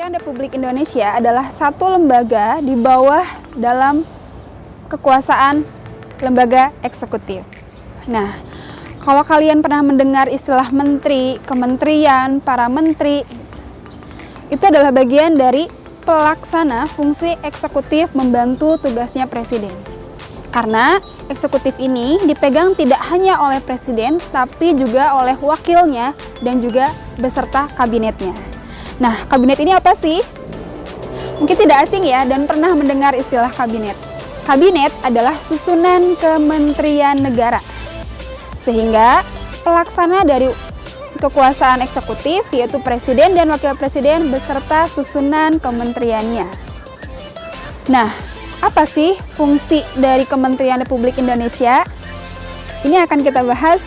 Kementerian Republik Indonesia adalah satu lembaga di bawah dalam kekuasaan lembaga eksekutif. Nah, kalau kalian pernah mendengar istilah menteri, kementerian, para menteri, itu adalah bagian dari pelaksana fungsi eksekutif membantu tugasnya presiden. Karena eksekutif ini dipegang tidak hanya oleh presiden, tapi juga oleh wakilnya dan juga beserta kabinetnya. Nah, kabinet ini apa sih? Mungkin tidak asing ya dan pernah mendengar istilah kabinet. Kabinet adalah susunan kementerian negara. Sehingga pelaksana dari kekuasaan eksekutif yaitu presiden dan wakil presiden beserta susunan kementeriannya. Nah, apa sih fungsi dari Kementerian Republik Indonesia? Ini akan kita bahas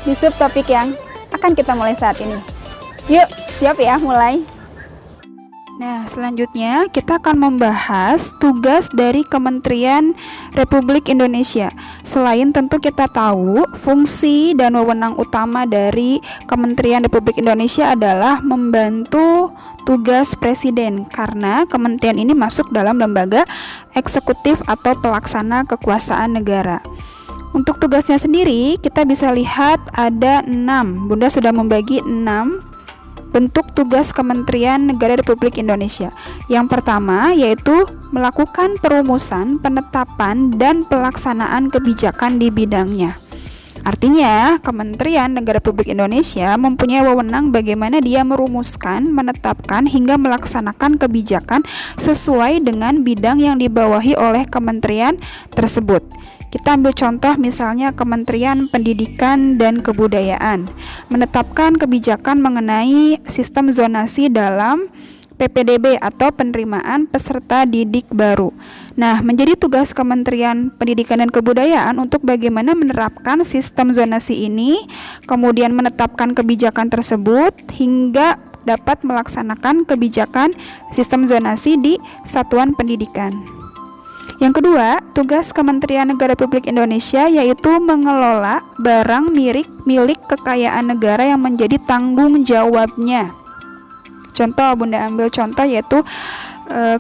di subtopik yang akan kita mulai saat ini. Yuk, siap ya mulai? Nah, selanjutnya kita akan membahas tugas dari Kementerian Republik Indonesia. Selain tentu kita tahu fungsi dan wewenang utama dari Kementerian Republik Indonesia adalah membantu tugas presiden, karena kementerian ini masuk dalam lembaga eksekutif atau pelaksana kekuasaan negara. Untuk tugasnya sendiri kita bisa lihat ada 6. Bunda sudah membagi 6 bentuk tugas Kementerian Negara Republik Indonesia. Yang pertama yaitu melakukan perumusan, penetapan, dan pelaksanaan kebijakan di bidangnya. Artinya, Kementerian Negara Republik Indonesia mempunyai wewenang bagaimana dia merumuskan, menetapkan, hingga melaksanakan kebijakan sesuai dengan bidang yang dibawahi oleh kementerian tersebut. Kita ambil contoh misalnya Kementerian Pendidikan dan Kebudayaan menetapkan kebijakan mengenai sistem zonasi dalam PPDB atau penerimaan peserta didik baru. Nah, menjadi tugas Kementerian Pendidikan dan Kebudayaan untuk bagaimana menerapkan sistem zonasi ini, kemudian menetapkan kebijakan tersebut hingga dapat melaksanakan kebijakan sistem zonasi di satuan pendidikan. Yang kedua, tugas Kementerian Negara Republik Indonesia yaitu mengelola barang milik kekayaan negara yang menjadi tanggung jawabnya. Contoh, Bunda ambil contoh yaitu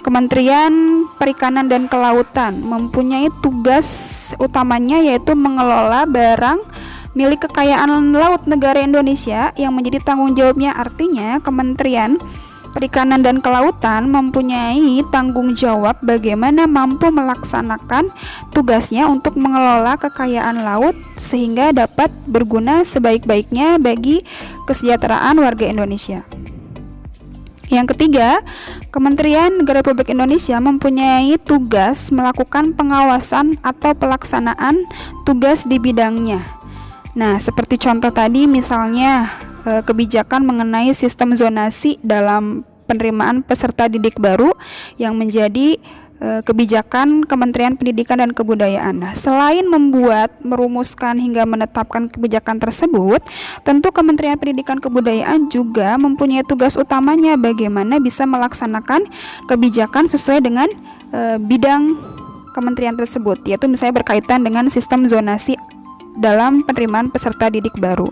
Kementerian Perikanan dan Kelautan mempunyai tugas utamanya yaitu mengelola barang milik kekayaan laut negara Indonesia yang menjadi tanggung jawabnya. Artinya, Kementerian Perikanan dan Kelautan mempunyai tanggung jawab bagaimana mampu melaksanakan tugasnya untuk mengelola kekayaan laut sehingga dapat berguna sebaik-baiknya bagi kesejahteraan warga Indonesia. Yang ketiga, Kementerian Negara Republik Indonesia mempunyai tugas melakukan pengawasan atau pelaksanaan tugas di bidangnya. Nah, seperti contoh tadi misalnya kebijakan mengenai sistem zonasi dalam penerimaan peserta didik baru yang menjadi kebijakan Kementerian Pendidikan dan Kebudayaan. Nah, selain merumuskan hingga menetapkan kebijakan tersebut, tentu Kementerian Pendidikan Kebudayaan juga mempunyai tugas utamanya bagaimana bisa melaksanakan kebijakan sesuai dengan bidang kementerian tersebut, yaitu misalnya berkaitan dengan sistem zonasi dalam penerimaan peserta didik baru.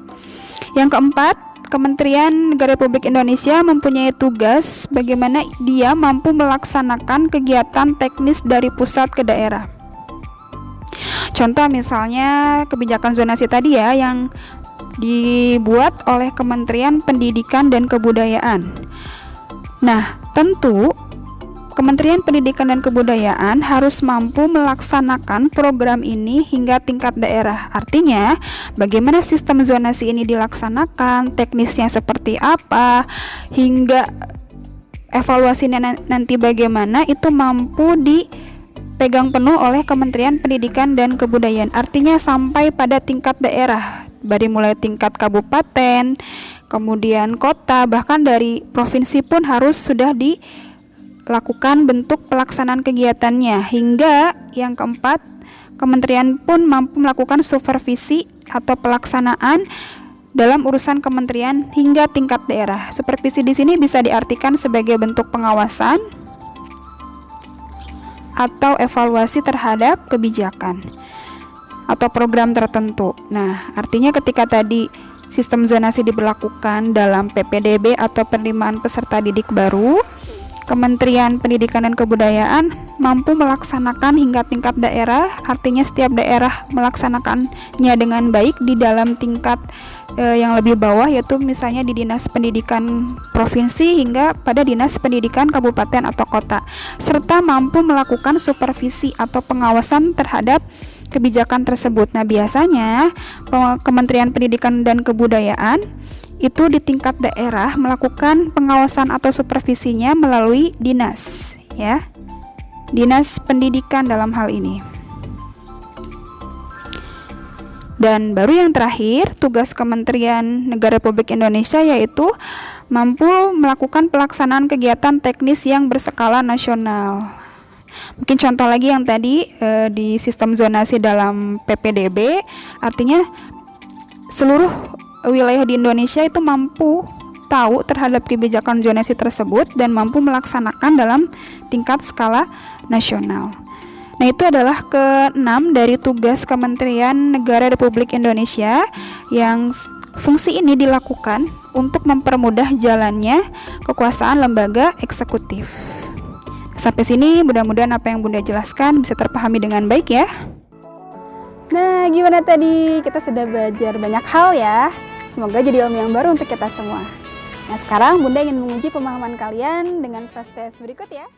Yang keempat, Kementerian Negara Republik Indonesia mempunyai tugas bagaimana dia mampu melaksanakan kegiatan teknis dari pusat ke daerah. Contoh misalnya kebijakan zonasi tadi ya yang dibuat oleh Kementerian Pendidikan dan Kebudayaan. Nah, tentu Kementerian Pendidikan dan Kebudayaan harus mampu melaksanakan program ini hingga tingkat daerah. Artinya, bagaimana sistem zonasi ini dilaksanakan, teknisnya seperti apa, hingga evaluasinya nanti bagaimana, itu mampu dipegang penuh oleh Kementerian Pendidikan dan Kebudayaan. Artinya sampai pada tingkat daerah, dari mulai tingkat kabupaten, kemudian kota, bahkan dari provinsi pun harus sudah lakukan bentuk pelaksanaan kegiatannya. Hingga yang keempat, kementerian pun mampu melakukan supervisi atau pelaksanaan dalam urusan kementerian hingga tingkat daerah. Supervisi di sini bisa diartikan sebagai bentuk pengawasan atau evaluasi terhadap kebijakan atau program tertentu. Nah, artinya ketika tadi sistem zonasi diberlakukan dalam PPDB atau penerimaan peserta didik baru, Kementerian Pendidikan dan Kebudayaan mampu melaksanakan hingga tingkat daerah, artinya setiap daerah melaksanakannya dengan baik di dalam tingkat yang lebih bawah, yaitu misalnya di Dinas Pendidikan Provinsi hingga pada Dinas Pendidikan Kabupaten atau Kota, serta mampu melakukan supervisi atau pengawasan terhadap kebijakan tersebut. Nah, biasanya Kementerian Pendidikan dan Kebudayaan itu di tingkat daerah melakukan pengawasan atau supervisinya melalui dinas, ya. Dinas pendidikan dalam hal ini. Dan baru yang terakhir, tugas Kementerian Negara Republik Indonesia yaitu mampu melakukan pelaksanaan kegiatan teknis yang berskala nasional. Mungkin contoh lagi yang tadi di sistem zonasi dalam PPDB, artinya seluruh wilayah di Indonesia itu mampu tahu terhadap kebijakan zonasi tersebut dan mampu melaksanakan dalam tingkat skala nasional. Nah, itu adalah ke-6 dari tugas Kementerian Negara Republik Indonesia yang fungsi ini dilakukan untuk mempermudah jalannya kekuasaan lembaga eksekutif. Sampai sini mudah-mudahan apa yang Bunda jelaskan bisa terpahami dengan baik ya. Nah, gimana tadi? Kita sudah belajar banyak hal ya. Semoga jadi ilmu yang baru untuk kita semua. Nah, sekarang Bunda ingin menguji pemahaman kalian dengan flash test berikut ya.